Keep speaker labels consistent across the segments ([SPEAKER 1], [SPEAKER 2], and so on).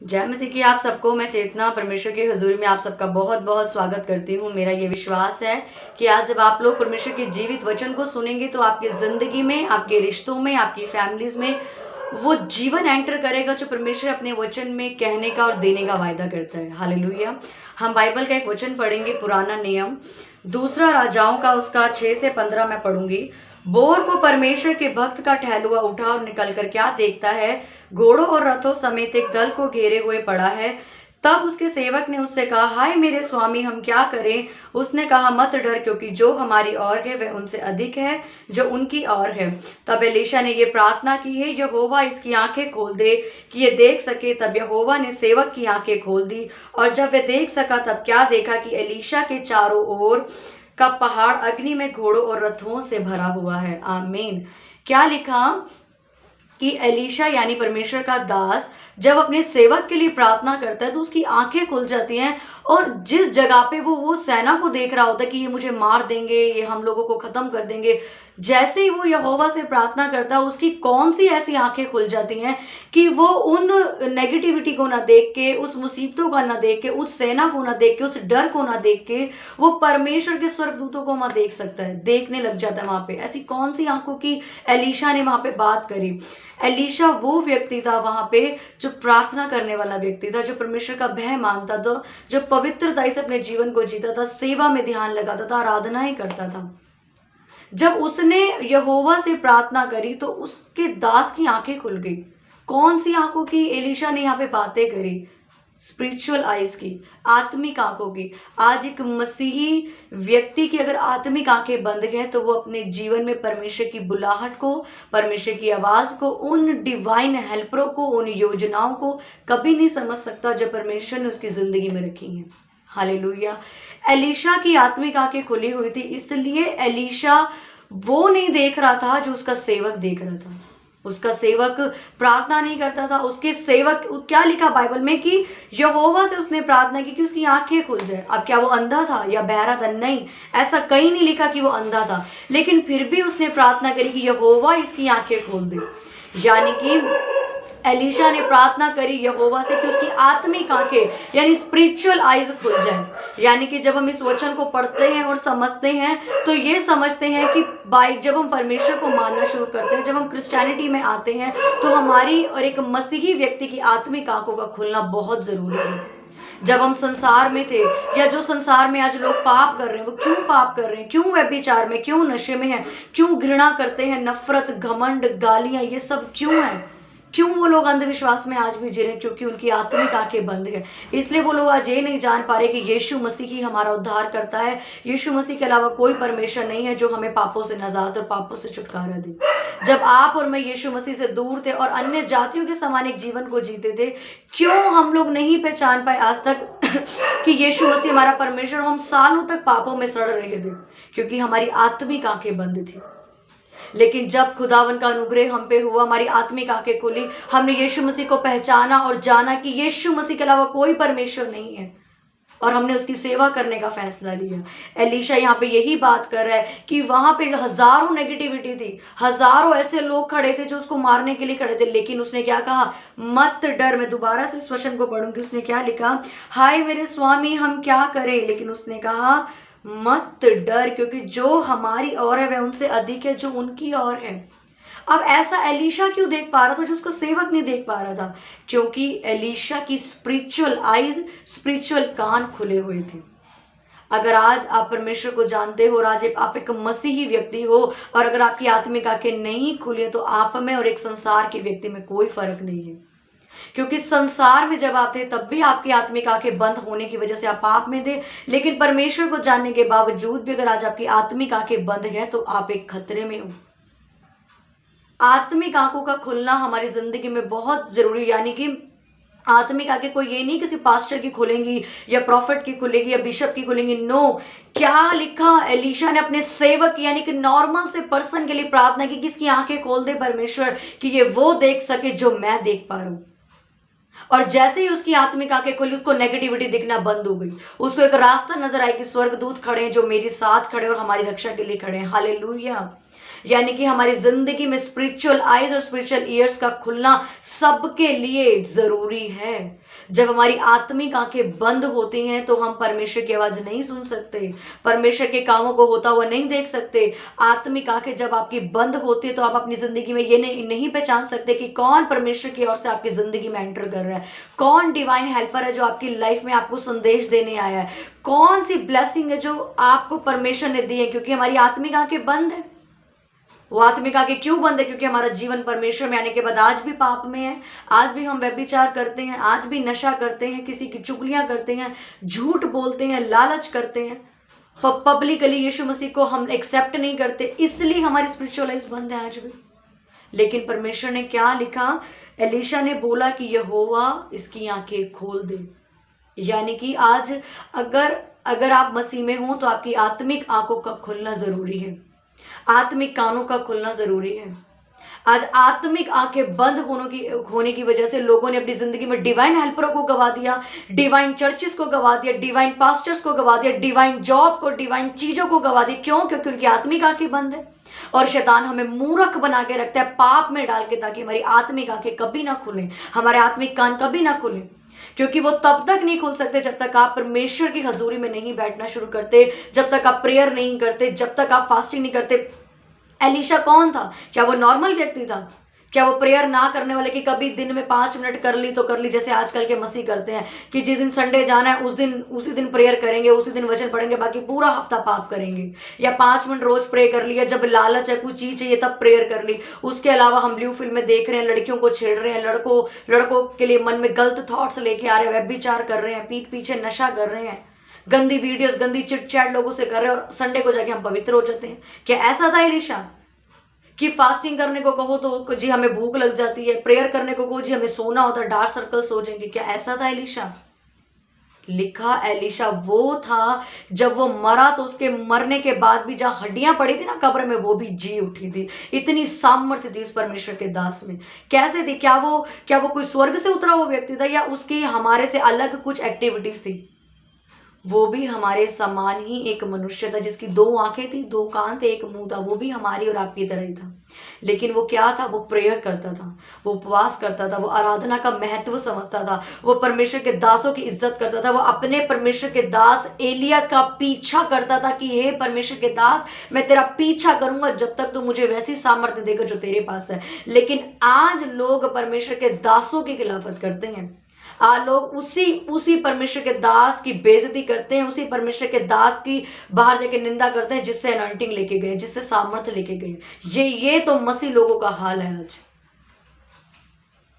[SPEAKER 1] जय मसीह की आप सबको मैं चेतना परमेश्वर की हजूरी में आप सबका बहुत बहुत स्वागत करती हूँ। मेरा ये विश्वास है कि आज जब आप लोग परमेश्वर के जीवित वचन को सुनेंगे तो आपकी ज़िंदगी में, आपके रिश्तों में, आपकी फैमिलीज में वो जीवन एंटर करेगा जो परमेश्वर अपने वचन में कहने का और देने का वायदा करता है। हालेलुया। हम बाइबल का एक वचन पढ़ेंगे, पुराना नियम दूसरा राजाओं का उसका 6 से 15 मैं पढ़ूंगी। बोर को परमेश्वर के भक्त का टहलुआ उठा और निकल कर क्या देखता है, घोड़ों और रथों समेत एक दल को घेरे हुए पड़ा है। तब उसके सेवक ने उससे कहा, हाय मेरे स्वामी, हम क्या करें? उसने कहा, मत डर, क्योंकि जो हमारी ओर है वह उनसे अधिक है जो उनकी ओर है। तब एलीशा ने ये प्रार्थना की है, यहोवा इसकी आंखें खोल दे कि ये देख सके। तब यहोवा ने सेवक की आंखें खोल दी, और जब वह देख सका तब क्या देखा कि एलीशा के चारों ओर का पहाड़ अग्नि में घोड़ों और रथों से भरा हुआ है। आमीन। क्या लिखा कि एलीशा यानी परमेश्वर का दास जब अपने सेवक के लिए प्रार्थना करता है तो उसकी आंखें खुल जाती हैं, और जिस जगह पे वो सेना को देख रहा होता है कि ये मुझे मार देंगे, ये हम लोगों को खत्म कर देंगे, जैसे ही वो यहोवा से प्रार्थना करता है उसकी कौन सी ऐसी आंखें खुल जाती हैं कि वो उन नेगेटिविटी को ना देख के, उस मुसीबतों का ना देख के, उस सेना को ना देख के, उस डर को ना देख के वो परमेश्वर के स्वर्गदूतों को वहां देख सकता है, देखने लग जाता है। वहां पे ऐसी कौन सी आंखों की एलीशा ने वहां पे बात करी? एलीशा वो व्यक्ति था वहां पे जो प्रार्थना करने वाला व्यक्ति था, जो परमेश्वर का भय मानता था, जो पवित्रता से अपने जीवन को जीता था, सेवा में ध्यान लगाता था, आराधनाएं करता था। जब उसने यहोवा से प्रार्थना करी तो उसके दास की आंखें खुल गई। कौन सी आंखों की एलीशा ने यहाँ पे बातें करी? स्पिरिचुअल आइज की, आत्मिक आंखों की। आज एक मसीही व्यक्ति की अगर आत्मिक आंखें बंद हैं तो वो अपने जीवन में परमेश्वर की बुलाहट को, परमेश्वर की आवाज को, उन डिवाइन हेल्परों को, उन योजनाओं को कभी नहीं समझ सकता जो परमेश्वर ने उसकी जिंदगी में रखी हैं। हालेलुया। एलीशा की आत्मिक आंखें खुली हुई थी, इसलिए एलीशा वो नहीं देख रहा था जो उसका सेवक देख रहा था। उसका सेवक प्रार्थना नहीं करता था। उसके सेवक, क्या लिखा बाइबल में कि यहोवा से उसने प्रार्थना की कि उसकी आंखें खुल जाए। अब क्या वो अंधा था या बहरा था? नहीं, ऐसा कहीं नहीं लिखा कि वो अंधा था, लेकिन फिर भी उसने प्रार्थना करी कि यहोवा इसकी आंखें खोल दे। यानी कि एलीशा ने प्रार्थना करी यहोवा से कि उसकी आत्मिक आंखें यानी स्पिरिचुअल आइज खुल जाए। यानी कि जब हम इस वचन को पढ़ते हैं और समझते हैं तो ये समझते हैं कि जब हम परमेश्वर को मानना शुरू करते हैं, जब हम क्रिश्चियनिटी में आते हैं तो हमारी और एक मसीही व्यक्ति की आत्मिक आंखों का खुलना बहुत जरूरी है। जब हम संसार में थे, या जो संसार में आज लोग पाप कर रहे हैं, वो क्यों पाप कर रहे हैं? क्यों व्यभिचार में, क्यों नशे में हैं, क्यों घृणा करते हैं, नफरत, घमंड, गालियां, ये सब क्यों है? क्यों वो लोग अंधविश्वास में आज भी जी रहे हैं? क्योंकि उनकी आत्मिक आंखें बंद है। इसलिए वो लोग आज ये नहीं जान पा रहे कि यीशु मसीह ही हमारा उद्धार करता है। यीशु मसीह के अलावा कोई परमेश्वर नहीं है जो हमें पापों से नजात और पापों से छुटकारा दे। जब आप और मैं यीशु मसीह से दूर थे और अन्य जातियों के समान एक जीवन को जीते थे, क्यों हम लोग नहीं पहचान पाए आज तक कि यीशु मसीह हमारा परमेश्वर? हम सालों तक पापों में सड़ रहे थे क्योंकि हमारी आत्मिक आंखें बंद थी। लेकिन जब खुदावन का अनुग्रह हम पे हुआ, हमारी आत्मिक आंखें खुली, हमने यीशु मसीह को पहचाना और जाना कि यीशु मसीह के अलावा कोई परमेश्वर नहीं है, और हमने उसकी सेवा करने का फैसला लिया। एलीशा यहाँ पे यही बात कर रहा है कि वहां पे हजारों नेगेटिविटी थी, हजारों ऐसे लोग खड़े थे जो उसको मारने के लिए खड़े थे, लेकिन उसने क्या कहा? मत डर। मैं दोबारा से इस वचन को पढ़ूंगी। उसने क्या लिखा? हाय मेरे स्वामी, हम क्या करें? लेकिन उसने कहा, मत डर, क्योंकि जो हमारी ओर है वह उनसे अधिक है जो उनकी ओर है। अब ऐसा एलीशा क्यों देख पा रहा था जो उसका सेवक नहीं देख पा रहा था? क्योंकि एलीशा की स्पिरिचुअल आईज, स्पिरिचुअल कान खुले हुए थे। अगर आज आप परमेश्वर को जानते हो और आज आप एक मसीही व्यक्ति हो, और अगर आपकी आत्मिक आंखें नहीं खुली है, तो आप में और एक संसार के व्यक्ति में कोई फर्क नहीं है। क्योंकि संसार में जब आप थे तब भी आपकी आत्मिक आंखें बंद होने की वजह से आप पाप में थे, लेकिन परमेश्वर को जानने के बावजूद भी अगर आज आपकी आत्मिक आंखें बंद है तो आप एक खतरे में हो। आत्मिक आंखों का खुलना हमारी जिंदगी में बहुत जरूरी। यानी कि आत्मिक आंखें कोई ये नहीं किसी पास्टर की खुलेंगी या प्रॉफिट की खुलेगी या बिशप की खुलेंगी। नो, क्या लिखा? एलीशा ने अपने सेवक यानी कि नॉर्मल से पर्सन के लिए प्रार्थना की, किसकी आंखें खोल दे परमेश्वर कि ये वो देख सके जो मैं देख पा रहा हूं। और जैसे ही उसकी आत्मिक आंखें खुली, उसको नेगेटिविटी दिखना बंद हो गई। उसको एक रास्ता नजर आया कि स्वर्गदूत खड़े हैं जो मेरे साथ खड़े और हमारी रक्षा के लिए खड़े हैं। हालेलुया। यानी कि हमारी जिंदगी में स्पिरिचुअल आइज और स्पिरिचुअल ईयर्स का खुलना सबके लिए जरूरी है। जब हमारी आत्मिक आंखें बंद होती हैं तो हम परमेश्वर की आवाज नहीं सुन सकते, परमेश्वर के कामों को होता हुआ नहीं देख सकते। आत्मिक आंखें जब आपकी बंद होती है तो आप अपनी जिंदगी में ये नहीं पहचान सकते कि कौन परमेश्वर की ओर से आपकी जिंदगी में एंटर कर रहा है, कौन डिवाइन हेल्पर है जो आपकी लाइफ में आपको संदेश देने आया है, कौन सी ब्लेसिंग है जो आपको परमेश्वर ने दी है। क्योंकि हमारी आत्मिक आंखें बंद है। वो आत्मिक आंखें क्यों बंद है? क्योंकि हमारा जीवन परमेश्वर में आने के बाद आज भी पाप में है, आज भी हम व्यभिचार करते हैं, आज भी नशा करते हैं, किसी की चुगलियां करते हैं, झूठ बोलते हैं, लालच करते हैं, पब्लिकली यीशु मसीह को हम एक्सेप्ट नहीं करते, इसलिए हमारी स्पिरिचुअल लाइफ बंद है आज भी। लेकिन परमेश्वर ने क्या लिखा? एलीशा ने बोला कि यहोवा इसकी आंखें खोल दे। यानी कि आज अगर आप मसीह में हो तो आपकी आत्मिक आंखों का खुलना जरूरी है, आत्मिक कानों का खुलना जरूरी है। आज आत्मिक आंखें बंद होने की वजह से लोगों ने अपनी जिंदगी में डिवाइन हेल्परों को गवा दिया, डिवाइन चर्चिस को गवा दिया, डिवाइन पास्टर्स को गवा दिया, डिवाइन जॉब को, डिवाइन चीजों को गवा दिया। क्यों? क्योंकि उनकी आत्मिक आंखें बंद है। और शैतान हमें मूर्ख बना के रखता है पाप में डाल के, ताकि हमारी आत्मिक आंखें कभी ना खुलें, हमारे आत्मिक कान कभी ना खुलें। क्योंकि वो तब तक नहीं खुल सकते जब तक आप परमेश्वर की हजूरी में नहीं बैठना शुरू करते, जब तक आप प्रेयर नहीं करते, जब तक आप फास्टिंग नहीं करते। एलीशा कौन था? क्या वो नॉर्मल व्यक्ति था? क्या वो प्रेयर ना करने वाले कि कभी दिन में 5 मिनट कर ली तो कर ली, जैसे आजकल के मसीह करते हैं कि जिस दिन संडे जाना है उसी दिन प्रेयर करेंगे, उसी दिन वचन पढ़ेंगे, बाकी पूरा हफ्ता पाप करेंगे। या 5 मिनट रोज प्रे कर लिया, जब लालच है, कुछ चीज चाहिए तब प्रेयर कर ली। उसके अलावा हम ब्लू फिल्म में देख रहे हैं, लड़कियों को छेड़ रहे हैं, लड़कों के लिए मन में गलत थॉट्स लेके आ रहे हैं, व्यभिचार कर रहे हैं, पीठ पीछे नशा कर रहे हैं, गंदी वीडियोस, गंदी चिट चैट लोगों से कर रहे हैं, और संडे को जाके हम पवित्र हो जाते हैं। क्या ऐसा था एलीशा कि फास्टिंग करने को कहो तो जी हमें भूख लग जाती है, प्रेयर करने को कहो जी हमें सोना होता है, डार्क सर्कल्स हो जाएंगे? क्या ऐसा था एलीशा? लिखा एलीशा वो था जब वो मरा तो उसके मरने के बाद भी जहां हड्डियां पड़ी थी ना कब्र में, वो भी जी उठी थी। इतनी सामर्थ्य थी उस परमेश्वर के दास में। कैसे थी? क्या वो कोई स्वर्ग से उतरा हुआ व्यक्ति था, या उसकी हमारे से अलग कुछ एक्टिविटीज थी? वो भी हमारे समान ही एक मनुष्य था, जिसकी 2 आंखें थी, 2 कान थे, 1 मुंह था। वो भी हमारी और आपकी तरह ही था। लेकिन वो क्या था? वो प्रेयर करता था, वो उपवास करता था, वो आराधना का महत्व समझता था, वो परमेश्वर के दासों की इज्जत करता था। वो अपने परमेश्वर के दास एलिया का पीछा करता था कि हे परमेश्वर के दास, मैं तेरा पीछा करूंगा जब तक तू मुझे वैसी सामर्थ्य देगा जो तेरे पास है। लेकिन आज लोग परमेश्वर के दासों की खिलाफत करते हैं। आज लोग उसी परमेश्वर के दास की बेइज्जती करते हैं, उसी परमेश्वर के दास की बाहर जाके निंदा करते हैं जिससे अनॉइंटिंग लेके गए, जिससे सामर्थ्य लेके गए। ये तो मसीह लोगों का हाल है आज।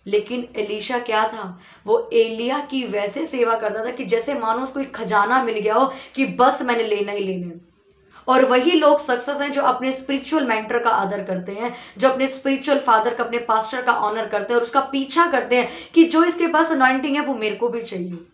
[SPEAKER 1] लेकिन एलीशा क्या था? वो एलिया की वैसे सेवा करता था कि जैसे मानो उसको एक खजाना मिल गया हो कि बस मैंने लेना ही लेना है। और वही लोग सक्सेस हैं जो अपने स्पिरिचुअल मेंटर का आदर करते हैं, जो अपने स्पिरिचुअल फादर का, अपने पास्टर का ऑनर करते हैं और उसका पीछा करते हैं कि जो इसके पास अनॉइंटिंग है वो मेरे को भी चाहिए।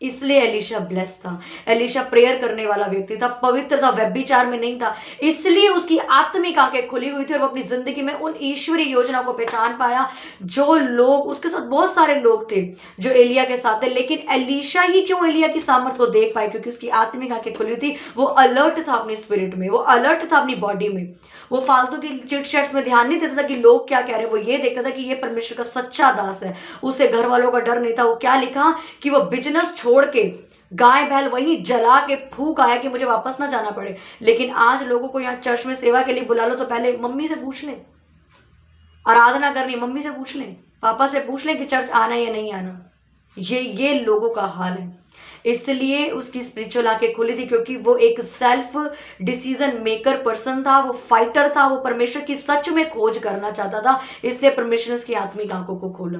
[SPEAKER 1] इसलिए एलीशा ब्लेस था। एलीशा प्रेयर करने वाला व्यक्ति था, पवित्र था, व्यभिचार में नहीं था। इसलिए उसकी आत्मिक आंखें खुली हुई थी और वो अपनी जिंदगी में उन ईश्वरीय योजना को पहचान पाया। जो लोग उसके साथ, बहुत सारे लोग थे जो एलिया के साथ थे, लेकिन एलीशा ही क्यों एलिया की सामर्थ को देख पाए? क्योंकि उसकी आत्मिक आंखें खुली थी। वो अलर्ट था अपनी स्पिरिट में, वो अलर्ट था अपनी बॉडी में। वो फालतू की चिट चैट्स में ध्यान नहीं देता था कि लोग क्या कह रहे हैं। वो ये देखता था कि ये परमेश्वर का सच्चा दास है। उसे घर वालों का डर नहीं था। वो क्या लिखा कि वो बिजनेस छोड़ के, गाय बैल वहीं जला के फूक आया कि मुझे वापस ना जाना पड़े। लेकिन आज लोगों को यहाँ चर्च में सेवा के लिए बुला लो तो पहले मम्मी से पूछ लें, आराधना करनी मम्मी से पूछ लें, पापा से पूछ लें कि चर्च आना या नहीं आना। ये लोगों का हाल है। इसलिए उसकी स्पिरिचुअल आंखें खुली थी, क्योंकि वो एक सेल्फ डिसीजन मेकर पर्सन था, वो फाइटर था, वो परमेश्वर की सच में खोज करना चाहता था। इसलिए परमेश्वर ने उसकी आत्मिक आंखों को खोला।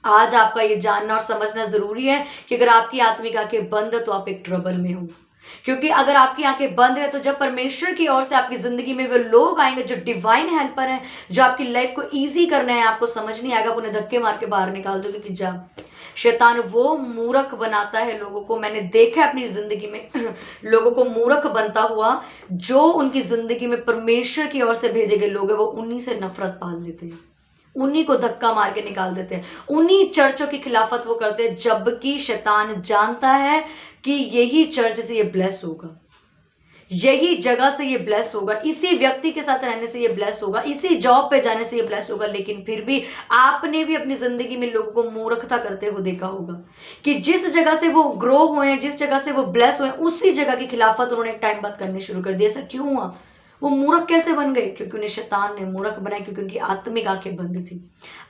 [SPEAKER 1] आज आपका ये जानना और समझना जरूरी है कि अगर आपकी आत्मिक आंखें बंद है तो आप एक ट्रबल में हो। क्योंकि अगर आपकी आंखें बंद है तो जब परमेश्वर की ओर से आपकी जिंदगी में वो लोग आएंगे जो डिवाइन हेल्पर हैं, जो आपकी लाइफ को इजी करना है, आपको समझ नहीं आएगा, उन्हें धक्के मार के बाहर निकाल दोगे कि जा। शैतान वो मूर्ख बनाता है लोगों को। मैंने देखा अपनी जिंदगी में लोगों को मूर्ख बनता हुआ। जो उनकी जिंदगी में परमेश्वर की ओर से भेजे गए लोग हैं, वो उन्हीं से नफरत पाल लेते हैं, उन्हीं को धक्का मार के निकाल देते हैं, उन्हीं चर्चों की खिलाफत वो करते हैं, जबकि शैतान जानता है कि यही चर्च से ये ब्लेस होगा, यही जगह से ये ब्लेस होगा, इसी व्यक्ति के साथ रहने से ये ब्लेस होगा, इसी जॉब पे जाने से ये ब्लेस होगा। लेकिन फिर भी आपने भी अपनी जिंदगी में लोगों को मूर्खता करते हुए देखा होगा कि जिस जगह से वो ग्रो हुए, जिस जगह से वो ब्लेस हुए, उसी जगह की खिलाफत उन्होंने एक टाइम बाद करनी शुरू कर दी। ऐसा क्यों हुआ? वो मूर्ख कैसे बन गए? क्योंकि उन्हें शैतान ने मूर्ख बनाया, क्योंकि उनकी आत्मिक आंखें बंद थी,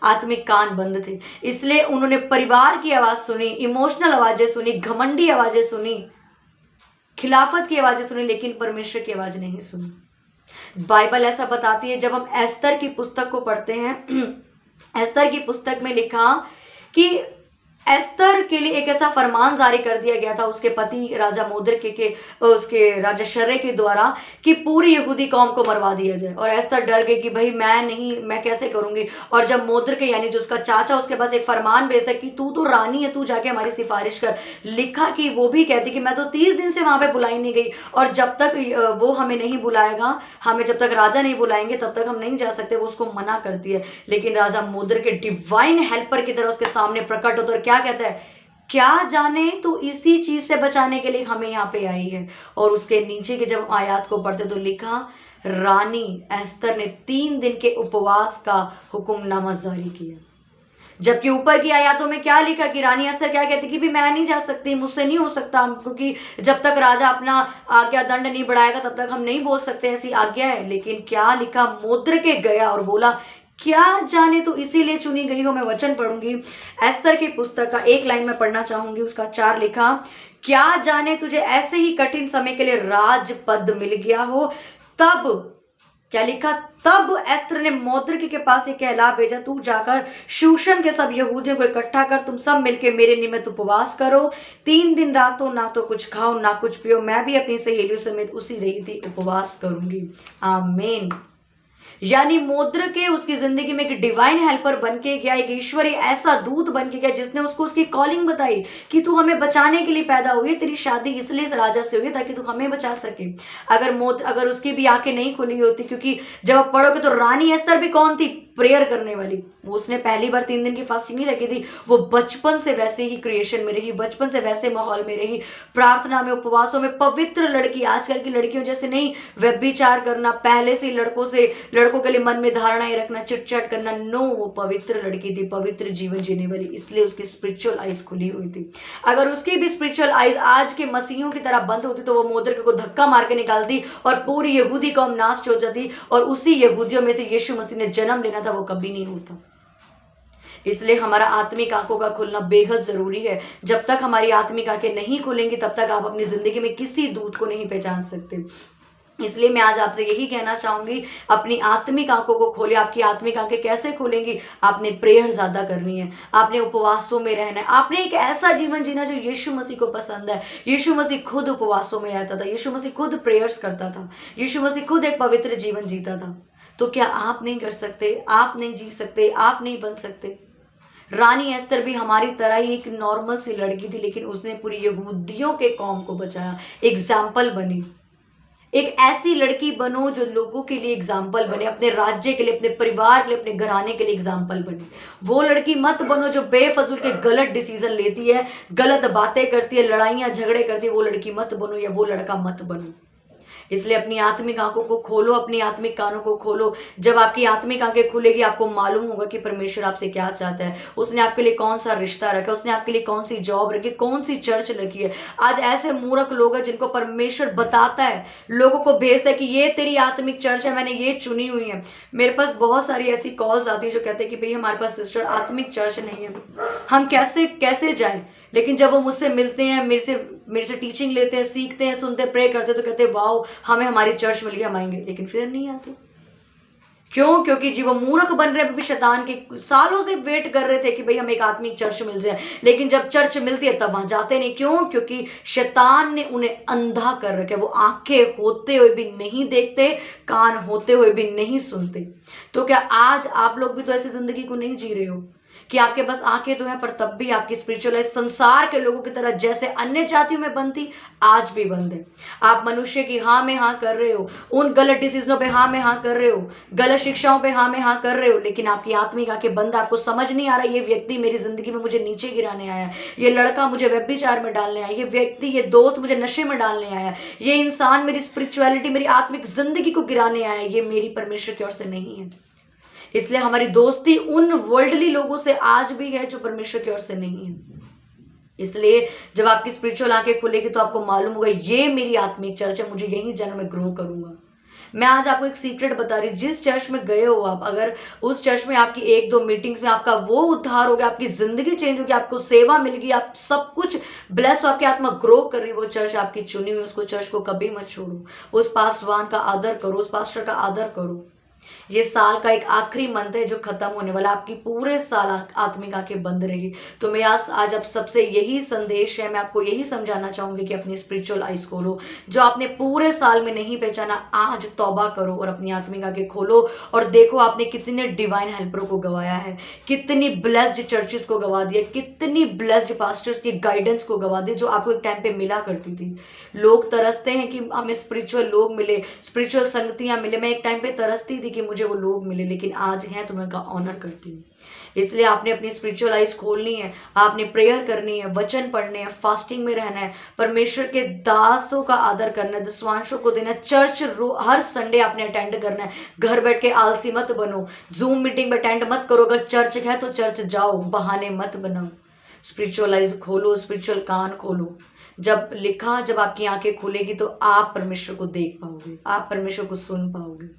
[SPEAKER 1] आत्मिक कान बंद थे। इसलिए उन्होंने परिवार की आवाज सुनी, इमोशनल आवाजें सुनी, घमंडी आवाजें सुनी, खिलाफत की आवाजें सुनी, लेकिन परमेश्वर की आवाज नहीं सुनी। बाइबल ऐसा बताती है, जब हम एस्तर की पुस्तक को पढ़ते हैं, एस्तर की पुस्तक में लिखा कि एस्तर के लिए एक ऐसा फरमान जारी कर दिया गया था उसके पति राजा मोर्देकै के उसके राजा शर्रे के द्वारा कि पूरी यहूदी कौम को मरवा दिया जाए। और एस्तर डर गई कि भाई मैं कैसे करूंगी। और जब मोर्देकै यानी जो उसका चाचा उसके पास एक फरमान भेजता कि तू तो रानी है, तू जाके हमारी सिफारिश कर। लिखा कि वो भी कहती कि मैं तो 30 दिन से वहां पे बुलाई नहीं गई, और जब तक वो हमें नहीं बुलाएगा, हमें जब तक राजा नहीं बुलाएंगे तब तक हम नहीं जा सकते। वो उसको मना करती है। लेकिन राजा मोर्देकै डिवाइन हेल्पर की तरह उसके सामने प्रकट होता है। क्या कहता है? क्या जाने तो इसी चीज से बचाने के लिए हमें यहाँ पे आई है। और उसके नीचे के जब आयत को पढ़ते तो लिखा, रानी एस्तर ने 3 दिन के उपवास का हुक्मनामा जारी किया। जबकि ऊपर की आयतों में क्या लिखा कि रानी एस्तर क्या कहती कि भी मैं नहीं जा सकती, मुझसे नहीं हो सकता, क्योंकि जब तक राजा अपना आज्ञा दंड नहीं बढ़ाएगा तब तक हम नहीं बोल सकते, ऐसी आज्ञा है। लेकिन क्या लिखा? मोर्देकै गया और बोला, क्या जाने तो इसीलिए चुनी गई हो। मैं वचन पढ़ूंगी, एस्तर की पुस्तक का एक लाइन में पढ़ना चाहूंगी, उसका 4 लिखा, क्या जाने तुझे ऐसे ही कठिन समय के लिए राजपद मिल गया हो। तब क्या लिखा? तब एस्तर ने मोर्देकै के पास एक कहला भेजा, तू जाकर शूशन के सब यहूदियों को इकट्ठा कर, तुम सब मिलकर मेरे निमित्त उपवास करो, 3 दिन रातों ना तो कुछ खाओ ना कुछ पियो, मैं भी अपनी सहेलियों समेत उसी रीति उपवास करूंगी। आमीन। यानी मोर्देकै उसकी जिंदगी में एक डिवाइन हेल्पर बन के गया, एक ईश्वरीय ऐसा दूत बन के गया जिसने उसको उसकी कॉलिंग बताई कि तू हमें बचाने के लिए पैदा हुई, तेरी शादी इसलिए इस राजा से हुई ताकि तू हमें बचा सके। अगर उसकी भी आंखें नहीं खुली होती, क्योंकि जब आप पढ़ोगे तो रानी एस्तर भी कौन थी? प्रेयर करने वाली। उसने पहली बार 3 दिन की फास्टिंग नहीं रखी थी, वो बचपन से वैसे ही क्रिएशन में रही, बचपन से वैसे माहौल में रही, प्रार्थना में, उपवासों में, पवित्र लड़की। आजकल की लड़कियों जैसे नहीं व्यभिचार करना, पहले से लड़कों के लिए मन में धारणाएं रखना, चिटचट करना, नो, वो पवित्र लड़की थी, पवित्र जीवन जीने वाली, इसलिए उसकी स्पिरिचुअल आइज खुली हुई थी। अगर उसकी भी स्पिरिचुअल आइज आज के मसीहों की तरह बंद होती तो वो मोर्देकै को धक्का मार के निकालती और पूरी यहूदी कौम नाश हो जाती, और उसी यहूदियों में से यीशु मसीह ने जन्म लेना था, वो कभी नहीं होता। इसलिए हमारा आत्मिक आंखों का खुलना बेहद जरूरी है। जब तक हमारी आत्मिक आंखें नहीं खुलेंगी तब तक आप अपनी जिंदगी में किसी दूत को नहीं पहचान सकते। इसलिए मैं आज आपसे यही कहना चाहूंगी, अपनी आत्मिक आंखों को खोलिए। आपकी आत्मिक आंखें कैसे खोलेंगी? आपने प्रेयर ज्यादा करनी है, आपने उपवासों में रहना है, आपने एक ऐसा जीवन जीना जो यीशु मसीह को पसंद है। यीशु मसीह खुद उपवासों में रहता था, यीशु मसीह खुद प्रेयर्स करता था, यीशु मसीह खुद एक पवित्र जीवन जीता था। तो क्या आप नहीं कर सकते? आप नहीं जी सकते? आप नहीं बन सकते? रानी एस्तर भी हमारी तरह ही एक नॉर्मल सी लड़की थी, लेकिन उसने पूरी यहूदियों के कौम को बचाया, एग्जाम्पल बनी। एक ऐसी लड़की बनो जो लोगों के लिए एग्जाम्पल बने, अपने राज्य के लिए, अपने परिवार के लिए, अपने घराने के लिए एग्जाम्पल बने। वो लड़की मत बनो जो बेफजूल के गलत डिसीजन लेती है, गलत बातें करती है, लड़ाइयाँ झगड़े करती है। वो लड़की मत बनो, या वो लड़का मत बनो। इसलिए अपनी आत्मिक आंखों को खोलो, अपनी आत्मिक कानों को खोलो। जब आपकी आत्मिक आंखें खुलेगी आपको मालूम होगा कि परमेश्वर आपसे क्या चाहता है, उसने आपके लिए कौन सा रिश्ता रखा, उसने आपके लिए कौन सी जॉब रखी, कौन सी चर्च रखी है। आज ऐसे मूर्ख लोग हैं जिनको परमेश्वर बताता है, लोगों को भेजता है कि ये तेरी आत्मिक चर्च है, मैंने ये चुनी हुई है। मेरे पास बहुत सारी ऐसी कॉल्स आती है जो कहते हैं कि भाई हमारे पास सिस्टर आत्मिक चर्च नहीं है, हम कैसे जाएं। लेकिन जब वो मुझसे मिलते हैं, मेरे से टीचिंग लेते हैं, सीखते हैं, सुनते, प्रे करते, तो कहते हैं वाओ हमें हमारी चर्च मिल गई, हम आएंगे। लेकिन फिर नहीं आते। क्यों? क्योंकि जी वो मूर्ख बन रहे भी शैतान के सालों से वेट कर रहे थे कि भाई हमें एक आत्मिक चर्च मिल जाए, लेकिन जब चर्च मिलती है तब वहां जाते नहीं। क्यों? क्योंकि शैतान ने उन्हें अंधा कर रखा है। वो आंखें होते हुए भी नहीं देखते, कान होते हुए भी नहीं सुनते। तो क्या आज आप लोग भी तो ऐसी जिंदगी को नहीं जी रहे हो कि आपके पास आंखें तो हैं पर तब भी आपकी स्पिरिचुअल लाइफ संसार के लोगों की तरह जैसे अन्य जातियों में बंद थी, आज भी बंद है। आप मनुष्य की हाँ में हाँ कर रहे हो, उन गलत डिसीजनों पे हाँ में हाँ कर रहे हो, गलत शिक्षाओं पे हाँ में हाँ कर रहे हो, लेकिन आपकी आत्मिक आंखें बंद। आपको समझ नहीं आ रहा ये व्यक्ति मेरी जिंदगी में मुझे नीचे गिराने आया, ये लड़का मुझे व्यभिचार में डालने आया, ये व्यक्ति, ये दोस्त मुझे नशे में डालने आया, ये इंसान मेरी स्पिरिचुअलिटी, मेरी आत्मिक जिंदगी को गिराने आया, ये मेरी परमेश्वर की ओर से नहीं है। इसलिए हमारी दोस्ती उन वर्ल्डली लोगों से आज भी है जो परमेश्वर की ओर से नहीं है। इसलिए जब आपकी स्पिरिचुअल आंखें खुलेगी तो आपको मालूम होगा ये मेरी आत्मिक चर्च है, मुझे यहीं जाना, मैं ग्रो करूंगा। मैं आज आपको एक सीक्रेट बता रही हूँ, जिस चर्च में गए हो आप, अगर उस चर्च में आपकी 1-2 मीटिंग्स में आपका वो उद्धार हो गया, आपकी जिंदगी चेंज होगी, आपको सेवा मिल गई, आप सब कुछ ब्लेस हो, आपकी आत्मा ग्रो कर रही है, वो चर्च आपकी चुनी हुई, उसको चर्च को कभी मत छोड़ो। उस पासवान का आदर करो, उस पास्टर का आदर करो। ये साल का एक आखिरी मंथ है जो खत्म होने वाला, आपकी पूरे साल आत्मिक आंखें बंद रहेगी। तो मैं आज अब सबसे यही संदेश है, मैं आपको यही समझाना चाहूंगी कि अपनी स्पिरिचुअल आइज खोलो। जो आपने पूरे साल में नहीं पहचाना, आज तौबा करो और अपनी आत्मिक आंखें खोलो और देखो आपने कितने डिवाइन हेल्परों को गवाया है, कितनी ब्लेस्ड चर्चेस को गवा दिया, कितनी ब्लेस्ड पास्टर्स की गाइडेंस को गवा दी जो आपको एक टाइम पे मिला करती थी। लोग तरसते हैं कि हमें स्पिरिचुअल लोग मिले, स्पिरिचुअल संगतियां मिले। मैं एक टाइम पे तरसती थी कि मुझे वो लोग मिले, लेकिन आज हैं तो मैं उनका ऑनर करती हूँ। इसलिए आपने अपनी स्पिरिचुअल आइज खोलनी है, आपने प्रेयर करनी है, वचन पढ़ने हैं, फास्टिंग में रहना है, परमेश्वर के दासों का आदर करना है, दशवांशों को देना है, चर्च हर संडे आपने अटेंड करना है। घर बैठ के आलसी मत बनो, जूम मीटिंग में अटेंड मत करो, अगर चर्च है तो चर्च जाओ, बहाने मत बनाओ। स्पिरिचुअल आइज खोलो, स्पिरिचुअल कान खोलो। जब आपकी आंखें खुलेगी तो आप परमेश्वर को देख पाओगे, आप परमेश्वर को सुन पाओगे।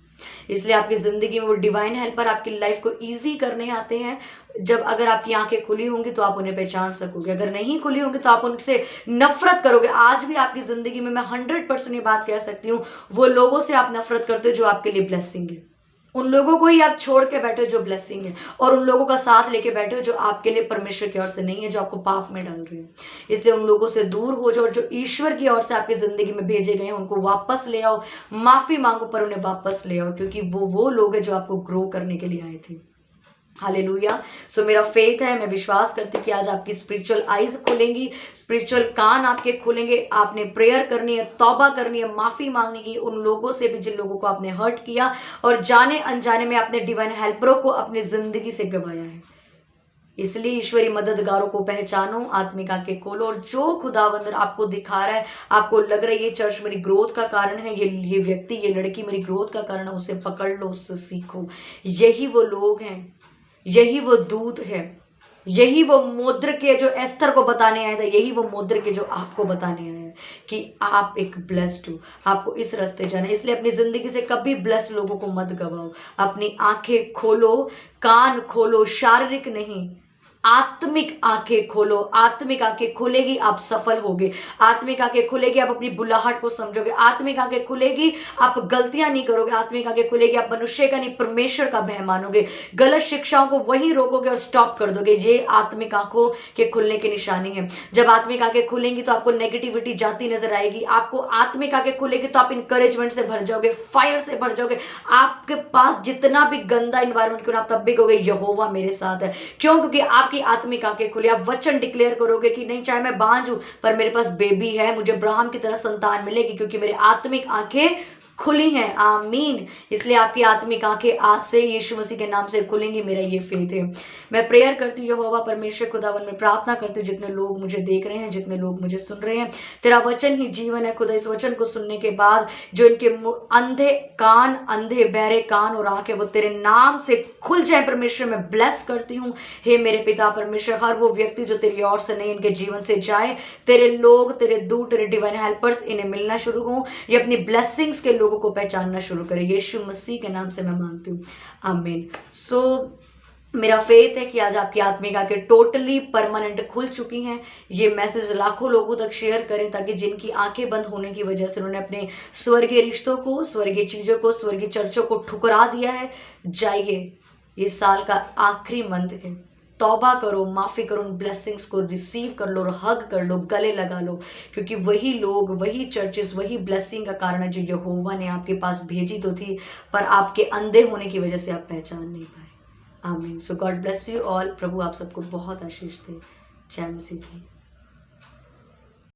[SPEAKER 1] इसलिए आपकी जिंदगी में वो डिवाइन हेल्पर आपकी लाइफ को इजी करने आते हैं। जब अगर आपकी आंखें खुली होंगी तो आप उन्हें पहचान सकोगे, अगर नहीं खुली होंगी तो आप उनसे नफरत करोगे। आज भी आपकी जिंदगी में मैं 100% ये बात कह सकती हूँ, वो लोगों से आप नफरत करते हो जो आपके लिए ब्लेसिंग है, उन लोगों को ही आप छोड़ के बैठे हो जो ब्लेसिंग है, और उन लोगों का साथ लेके बैठे हो जो आपके लिए परमेश्वर की ओर से नहीं है, जो आपको पाप में डाल रहे हैं। इसलिए उन लोगों से दूर हो जाओ, और जो ईश्वर की ओर से आपकी जिंदगी में भेजे गए हैं उनको वापस ले आओ, माफी मांगो पर उन्हें वापस ले आओ, क्योंकि वो लोग हैं जो आपको ग्रो करने के लिए आए थे। हालेलुया। सो मेरा फेथ है, मैं विश्वास करती हूँ कि आज आपकी स्पिरिचुअल आइज खुलेंगी, स्पिरिचुअल कान आपके खुलेंगे। आपने प्रेयर करनी है, तौबा करनी है, माफी मांगनी की उन लोगों से भी जिन लोगों को आपने हर्ट किया और जाने अनजाने में आपने डिवाइन हेल्परों को अपनी जिंदगी से गंवाया है। इसलिए ईश्वरी मददगारों को पहचानो, आत्मिक आंखें खोलो, और जो खुदावंद आपको दिखा रहा है, आपको लग रहा है ये चर्च मेरी ग्रोथ का कारण है, ये व्यक्ति, ये लड़की मेरी ग्रोथ का कारण है, उसे पकड़ लो, उससे सीखो। यही वो लोग हैं, यही वो दूत है, यही वो मोद्र के जो एस्थर को बताने आया था, यही वो मोद्र के जो आपको बताने आया है कि आप एक ब्लेस्ड हो, आपको इस रास्ते जाना है। इसलिए अपनी जिंदगी से कभी ब्लेस्ड लोगों को मत गवाओ। अपनी आंखें खोलो, कान खोलो, शारीरिक नहीं, आत्मिक आंखें खोलो। आत्मिक आंखें खुलेगी आप सफल होगे, आत्मिक आंखें खुलेगी आप अपनी बुलाहट को समझोगे, आत्मिक आंखें खुलेगी आप गलतियां नहीं करोगे, आत्मिक आंखें खुलेगी आप मनुष्य का नहीं परमेश्वर का भय मानोगे, गलत शिक्षाओं को वहीं रोकोगे और स्टॉप कर दोगे। ये आत्मिक आंखों के खुलने की निशानी है। जब आत्मिक आंखें खुलेंगी तो आपको नेगेटिविटी जाती नजर आएगी, आपको आत्मिक आंखें खुलेगी तो आप इंकरेजमेंट से भर जाओगे, फायर से भर जाओगे। आपके पास जितना भी गंदा इन्वायरमेंट क्यों, आप तब भी कहोगे यहोवा मेरे साथ है। क्यों? क्योंकि आपकी आत्मिक आंखें खुली। आप वचन डिक्लेयर करोगे कि नहीं, चाहे मैं बांझ हूं पर मेरे पास बेबी है, मुझे अब्राहम की तरह संतान मिलेगी, क्योंकि मेरी आत्मिक आंखें खुली हैं। आमीन। इसलिए आपकी आत्मिक आंखें आज से यीशु मसीह के नाम से खुलेंगी, मेरा ये फेथ है। मैं प्रेयर करती हूँ यहोवा परमेश्वर खुदावन में प्रार्थना करती हूँ, जितने लोग मुझे देख रहे हैं, जितने लोग मुझे सुन रहे हैं, तेरा वचन ही जीवन है खुदा। इस वचन को सुनने के बाद जो इनके अंधे कान, अंधे बहरे कान और आंखें, वो तेरे नाम से खुल जाए परमेश्वर। मैं ब्लेस करती हूँ हे मेरे पिता परमेश्वर, हर वो व्यक्ति जो तेरी ओर से नहीं इनके जीवन से जाए, तेरे लोग, तेरे दूत, तेरे डिवाइन हेल्पर्स इन्हें मिलना शुरू हो, ये अपनी ब्लेसिंग्स के लोगों को पहचानना शुरू करें। यीशु मसीह के नाम से मैं मांगती हूँ, आमीन। सो मेरा फेथ है कि आज आपकी आत्मिक आंखें टोटली परमानेंट खुल चुकी हैं। ये मैसेज लाखों लोगों तक शेयर करें, ताकि जिनकी आंखें बंद होने की वजह से उन्होंने अपने स्वर्गीय रिश्तों को, स्वर्गीय चीज़ों को, स्वर्गीय चर्चों को ठुकरा दिया है, जाइए, ये साल का आखिरी मंथ है, तौबा करो, माफ़ी करो, उन ब्लेसिंग्स को रिसीव कर लो और हग कर लो, गले लगा लो, क्योंकि वही लोग, वही चर्चेस, वही ब्लेसिंग का कारण है जो यहोवा ने आपके पास भेजी तो थी, पर आपके अंधे होने की वजह से आप पहचान नहीं पाए। आमीन। सो गॉड ब्लेस यू ऑल। प्रभु आप सबको बहुत आशीष दे। जय मसीह की।